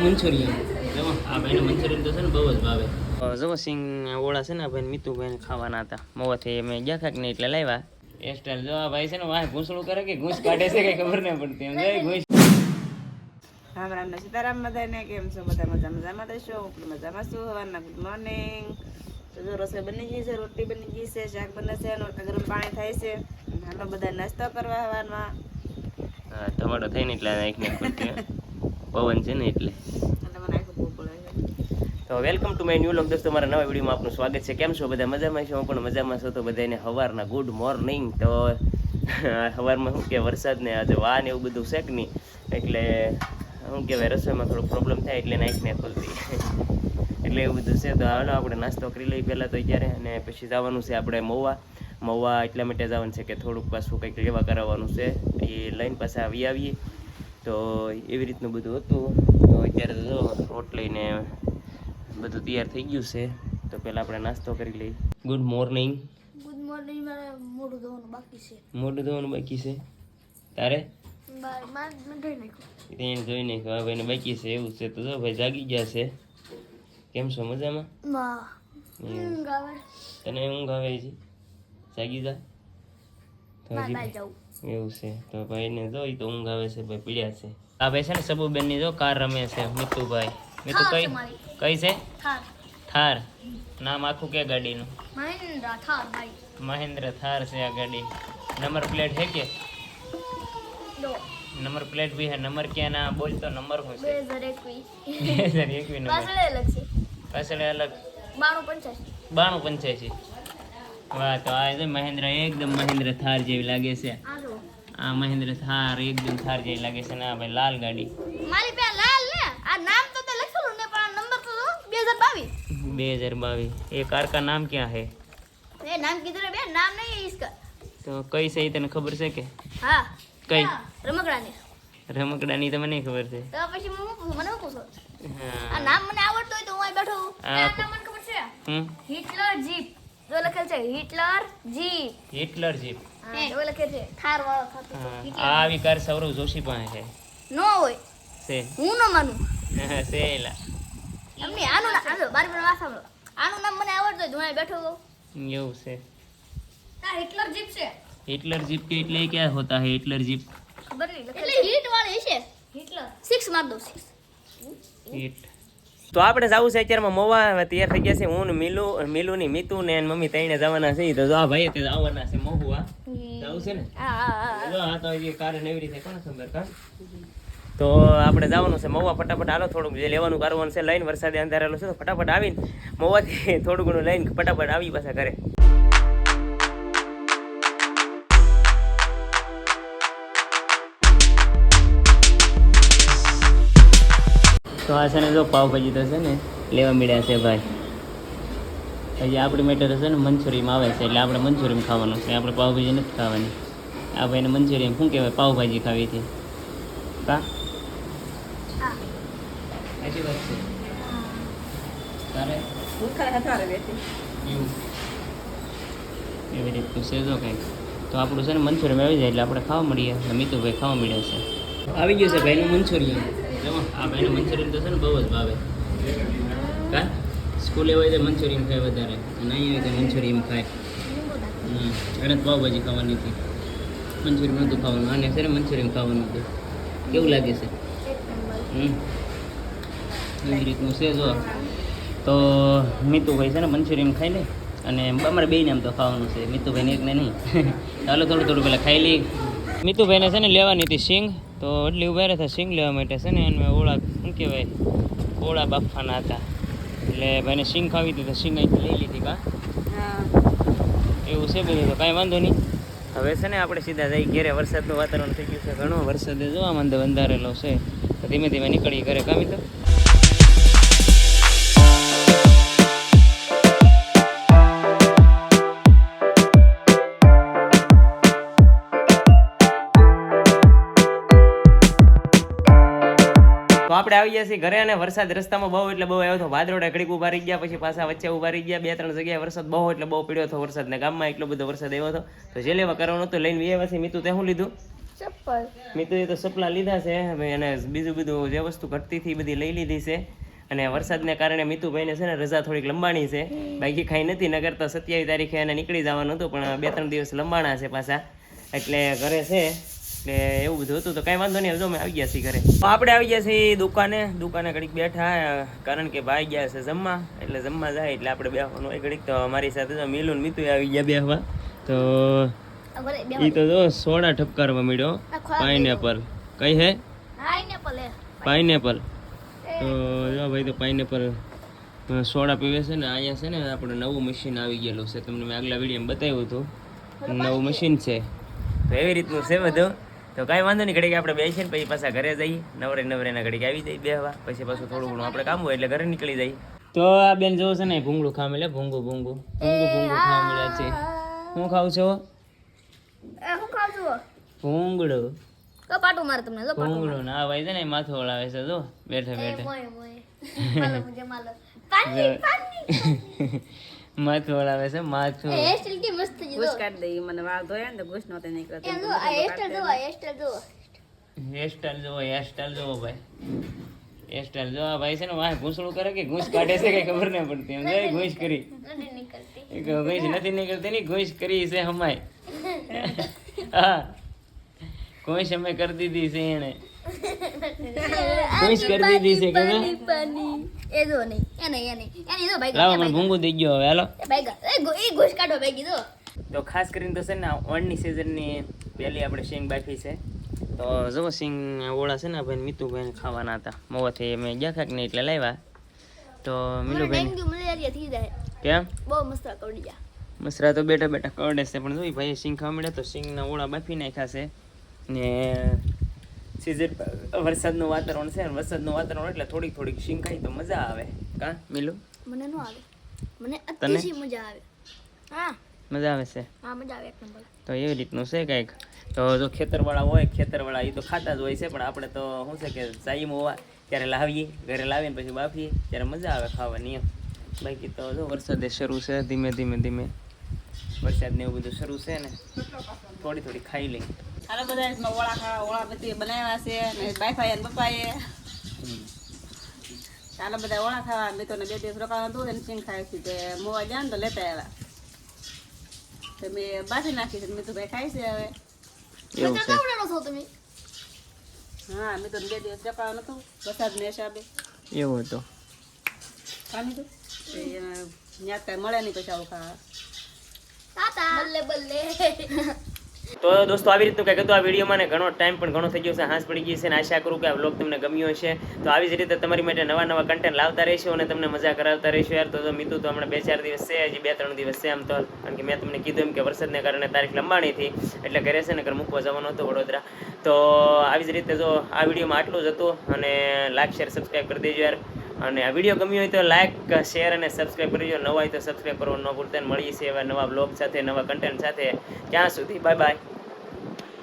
Manchurian જો આ ભાઈને મંચુરિયન તો છે ને બહુ જ ભાવે. જો સિંગ ઓળા છે ને આ ભાઈ મિતુભાઈને ખાવાના હતા મોવાથી અમે ગયા થાક ને એટલે લાવ્યા. એ સ્ટાઈલ જો આ ભાઈ છે ને વાહ ઘૂંસડું કરે કે ઘૂંસ કાઢે છે કે ખબર નહીં પડતી એમ જાય ઘૂંસ. રામ રામ ને સીતારામ બધાને કેમ છો? બધા મજામાં થશો? હું મજામાં છું. સવારના ગુડ મોર્નિંગ. તો જો રસોઈ બની ગઈ છે, રોટલી બની ગઈ છે, શાક બને છે, ગરમ પાણી થાય છે. હાલો બધા નાસ્તો કરવા હવારમાં. હા ટમાટો થઈને એટલે નાખને પડતી પવન છે ને એટલે મને આખું બહુ પડે છે. તો welcome to my new vlog. દોસ્તો મારા નવા વિડીયોમાં આપનું સ્વાગત છે. કેમ છો બધા? મજામાં છો? હું પણ મજામાં છું. તો બધાને સવારના ગુડ મોર્નિંગ. તો સવારમાં શું કે વરસાદ ને આજે વાન એવું બધું છે કે નહીં એટલે શું કહેવાય રસોઈમાં થોડો પ્રોબ્લેમ થાય એટલે નાખને ખોલતી એટલે એવું બધું છે. તો હાલો આપણે નાસ્તો કરી લઈએ પહેલાં તો અત્યારે, અને પછી જવાનું છે આપણે મહુવા એટલા માટે જવાનું છે કે થોડુંક પાછું કંઈક લેવા કરાવવાનું છે, એ લઈને પાછા આવીએ. તો એવી રીતનું બધું હતું. તો અત્યારે તો રોટ લઈને બધું તૈયાર થઈ ગયું છે. તો પહેલાં આપણે નાસ્તો કરી લઈએ. Good morning. Good morning. મારે મોઢું ધોવાનું બાકી છે. મોઢું ધોવાનું બાકી છે તારે? ધોઈ જોઈ નાખ્યું. હા ભાઈને બાકી છે એવું છે. તો જો ભાઈ જાગી ગયા છે. કેમ છો? મજામાં? તને ઊંઘ આવે છે? જાગી જા તો એવું છે. તો ભાઈને જોઈ તો ઊંઘ આવે છે. ભાઈ પીડ્યા છે. આ ભાઈ છે ને સબુબેનની જો કાર રમે છે. મિતુભાઈ મિતુ કઈ છે? થાર. નામ આખું કે ગાડીનું? મહેન્દ્ર થાર છે આ ગાડી. નંબર પ્લેટ है કે? नंबर प्लेट भी है. नंबर क्या ना बोल तो नंबर हो से 2021 नंबर पाछળ अलग 9285. વાહ. તો આ છે મહેન્દ્ર, એકદમ મહેન્દ્ર થાર જેવી લાગે છે. આ મહેન્દ્ર થાર એકદમ થાર જેવી લાગે છે. ના ભાઈ લાલ ગાડી મારી પે લાલ ને આ નામ તો લખેલું ને પણ નંબર તો 2022. ये कार का नाम क्या है? ये नाम किधर है बे? नाम नहीं है इसका. तो कई सही तने खबर છે કે? હા કઈ રમકડાની તો મને ખબર છે. તો પછી મને પૂછો. હા આ નામ મને આવડતો હોય તો હું અહીં બેઠો. આ નામ મને ખબર છે. Hitler jeep. જો લખેલ છે હિટલર જીપ. હા એ લખેલ છે થાર વાળો થતો. આ આવી કાર સૌરવ જોશી પાસે છે. નો હોય છે હું ન માનું. છે એલા અમને આનું નામ આજો મારી પર વાત સાંભળો. આનું નામ મને આવડતો હોય તો હું અહીં બેઠો હોઉં. એવું છે. આ હિટલર જીપ છે. हिटलर जीप के लिए क्या होता है? हिटलर जीप ખબર નહીં એટલે હિટ વાળી છે. હિટલર 6 માર દો 6 હિટ. તો આપણે જવું છે અત્યારમાં મહુવા. તૈયાર થઈ ગયા છે હું ને મિલુની મિતુ ને મમ્મી ત્રણે જવાના છે. તો આ ભાઈ તે આવવાના છે મહુવા. જવું છે ને? હા તો એ કારણ એવી રીતે કોને ખબર કા. તો આપણે જવાનું છે મહુવા. ફટાફટ હાલો થોડુંક જે લેવાનું કરવાનું છે લઈને. વરસાદે અંધારેલો છે તો ફટાફટ આવીને મહુવાથી થોડું ઘણું લઈને ફટાફટ આવી પાછા ઘરે. તો આ છે ને જો પાવભાજી તો છે ને લેવા મળ્યા છે ભાઈ. હજી આપણી માટે તો છે ને મંચુરિયમ આવે છે એટલે આપણે મંચુરિયમ ખાવાનું છે. આપણે પાવભાજી નથી ખાવાની. આ ભાઈને મંચુરિયમ શું કહેવાય પાવભાજી ખાવી હતી કા? સાચી વાત છે. તારે એવું એવી રીતનું છે જો કંઈક. તો આપણું છે ને મંચુરિયમ આવી જાય એટલે આપણે ખાવા મળીએ. મિતુભાઈ ખાવા મળ્યા છે. આવી ગયું છે ભાઈનું મંચુરિયમ. આ ભાઈને મંચુરિયન તો છે ને બહુ જ ભાવે કા. સ્કૂલે હોય તો મંચુરિયન ખાય વધારે, અને અહીં હોય તો મંચુરિયન ખાય. એને જ પાવભાજી ખાવાની હતી, મંચુરિયન નહોતું ખાવાનું. આને છે ને મંચુરિયન ખાવાનું હતું. કેવું લાગે છે? એવી રીતનું છે જો. તો મિતુભાઈ છે ને મંચુરિયન ખાઈ લે અને અમારે બેયને આમ તો ખાવાનું છે. મિતુભાઈને એકને નહીં. ચાલો થોડું પહેલાં ખાઈ લઈએ. મિતુભાઈને છે ને લેવાની હતી સિંગ. તો એટલી ઉભા રહ્યા સિંગ લેવા માટે છે ને એને ઓળા શું કહેવાય ઓળા બાફવાના હતા. એટલે ભાઈને સિંગ ખાવી હતી તો સિંગ અહીંથી લઈ લીધી કા. એવું છે બધું. તો કાંઈ વાંધો નહીં. હવે છે ને આપણે સીધા જઈ ઘેરે. વરસાદનું વાતાવરણ થઈ ગયું છે ઘણો. વરસાદે જોવા માંડે અંધારેલો છે. તો ધીમે ધીમે નીકળી ઘરે કામી. તો આપણે આવી ગયા છીએ ઘરે. અને વરસાદ રસ્તામાં બહુ એટલે બહુ આવ્યો હતો. વાદળોડા ઘડીક ઉભા રહી ગયા, પછી પાછા વચ્ચે ઉભા રહી ગયા. 2-3 જગ્યાએ વરસાદ બહુ એટલે બહુ પડ્યો હતો. વરસાદને ગામમાં એટલો બધો વરસાદ આવ્યો હતો. તો જે લેવા કરવાનો હતો લઈને આવ્યા છે. મિતુ તે શું લીધું? ચપ્પલ મિતુએ તો સપલા લીધા છે હવે એને બીજું બધું જે વસ્તુ ઘટતી હતી એ બધી લઈ લીધી છે અને વરસાદને કારણે મિતુભાઈને છે ને રજા થોડીક લંબાણી છે બાકી કાંઈ નથી નગર તો 27 તારીખે એને નીકળી જવાનું હતું પણ 2-3 દિવસ લંબાણા છે પાછા એટલે ઘરે છે એટલે એવું બધું હતું તો કાંઈ વાંધો નહીં. હવે જો અમે આવી ગયા છીએ ઘરે. આપણે આવી ગયા છીએ દુકાને ઘડીક બેઠા કારણ કે ભાઈ ગયા છે જમવા એટલે જમવા જાય એટલે આપણે બેસવાનું હોય ઘડીક. તો મારી સાથે તો મિલુ ને મિતુ આવી ગયા બેસવા તો ઈ તો જો સોડા ઠપકારવા મળ્યો. પાઇનેપલ કઈ હે પાઇનેપલ તો જો ભાઈ તો પાઇનેપલ સોડા પીવે છે ને. અહીંયા છે ને આપણે નવું મશીન આવી ગયેલું છે તમને મેં આગલા વિડીયોમાં બતાવ્યું હતું નવું મશીન છે તો એવી રીતનું છે બધું. તો કાંઈ વાંધો નહીં ઘડીક આપણે બેસીએ ને પછી પાછા ઘરે જઈએ નવરેના ઘડીક આવી જઈએ બેહવા પછી પાછું થોડું ઘણું આપણે કામ હોય એટલે ઘરે નીકળી જાય. તો આ બેન જોવો છે ને ભૂંગળું ખાવા મળે ભૂંગું ખાવા મળ્યા છે. હું ખાઉં છું ભૂંગળું પાટું મારે તમને ભૂંગળું ના ભાઈ છે ને માથું વળાવે છે જો બેઠે માથું વળાવે છે માથું. ઘૂસ કાઢી દઈ મને વાળ ધોયા ને તો ઘૂસ નહોતી નીકળતી. હેરસ્ટાઈલ જોવો ભાઈ હેરસ્ટાઈલ જો આ ભાઈ છે ને વાહ ઘૂંસડું કરે કે ઘૂસ કાઢે છે કઈ ખબર નહીં પડતી એમ જાય ઘૂસ કરી ઘૂસ નથી નીકળતી ની ઘૂસ કરી છે હમાય. હા ઘૂસ અમે કરી દીધી છે એને ઘૂસ કરી દીધી છે કે લાવો મને ભૂંગું થઈ ગયો હવે હાલો. તો ખાસ કરીને તો છે ને ઓણની સિઝનની પહેલી આપણે સિંગ બાકી છે તો જો સિંગ ઓળા છે ને ભાઈ મિતુભાઈને ખાવાના હતા મોવાથી મેં ગયા ખાક નહીં એટલે લાવ્યા તો મિલુભાઈ કેમ મસરા તો બેઠા કરડે છે પણ જોઈ ભાઈ સિંગ ખાવા મળ્યા તો સિંગના ઓળા બાફી નાખ્યા છે ને સિઝન વરસાદનું વાતાવરણ છે વરસાદનું વાતાવરણ એટલે થોડીક સિંગ ખાઈ તો મજા આવે કા મિલુ? મને ન આવે મને અતિશય મજા આવે. હા મજા આવે છે. હા મજા આવે એક નંબર. તો એવી રીતનું છે કંઈક. તો જો ખેતરવાળા એ તો ખાતા જ હોય છે પણ આપણે તો શું છે કે સાઈમાં હોવા ત્યારે લાવીએ ઘરે લાવીને પછી બાફીએ ત્યારે મજા આવે ખાવાની એમ. બાકી તો જો વરસાદે શરૂ છે ધીમે વરસાદને એવું બધું શરૂ છે ને થોડી ખાઈ લઈ. હાલો બધા ઓળા બધી બનાવ્યા છે ને બાફાએ ને પપ્પાએ. ચાલો બધા ઓળા ખાવા મેં તો 2 દિવસ રોકાવાનું હતું ને સિંગ ખાઈ હતી તે મોવા ગયા ને તો લેતા આવ્યા તો મેં બાફી નાખી છે મેં તો ભાઈ ખાઈ છે હવે. એવું છે હા મેં તો 2 દિવસ રોકાવાનું હતું વરસાદના હિસાબે એવું હતું ખામી તો ત્યાં કાંઈ મળે નહીં પછી આવું ખાવા. તો દોસ્તો આવી રીતનું કંઈક હતું આ વિડીયોમાં ને ઘણો ટાઈમ પણ ઘણો થઈ ગયો છે હાંસ પડી ગઈ છે ને આશા કરું કે આ વ્લોગ તમને ગમ્યો હશે. તો આવી જ રીતે તમારી માટે નવા કન્ટેન્ટ લાવતા રહીશું અને તમને મજા કરાવતા રહીશું યાર. તો મિતુ તો હમણાં 2-4 દિવસ છે હજી 2-3 દિવસ છે આમ તો કારણ કે મેં તમને કીધું એમ કે વરસાદને કારણે તારીખ લંબાણી હતી એટલે ઘરે છે ને ઘર મૂકવા જવાનો હતો વડોદરા. તો આવી જ રીતે જો આ વિડીયોમાં આટલું જ હતું અને લાઈક શેર સબસ્ક્રાઈબ કરી દેજો યાર. અને આ વિડીયો ગમ્યો હોય તો લાઈક શેર અને સબસ્ક્રાઈબ કરી દેજો. નવા હોય તો સબસ્ક્રાઈબ કરવાનું ન ભૂલતા. મળીએ છીએ એવા નવા બ્લોગ સાથે નવા કન્ટેન્ટ સાથે. ત્યાં સુધી બાય બાય.